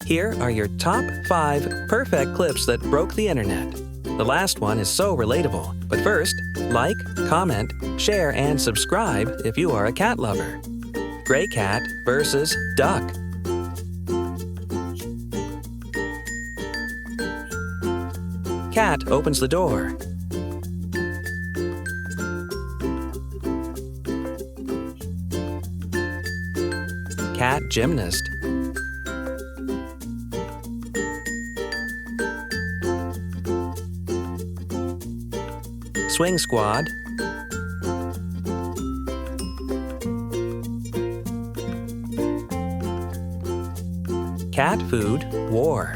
Here are your top 5 perfect clips that broke the internet. The last one is so relatable. But first, like, comment, share, and subscribe if you are a cat lover. Gray cat versus duck. Cat opens the door. Cat gymnast. Swing squad. Cat food war.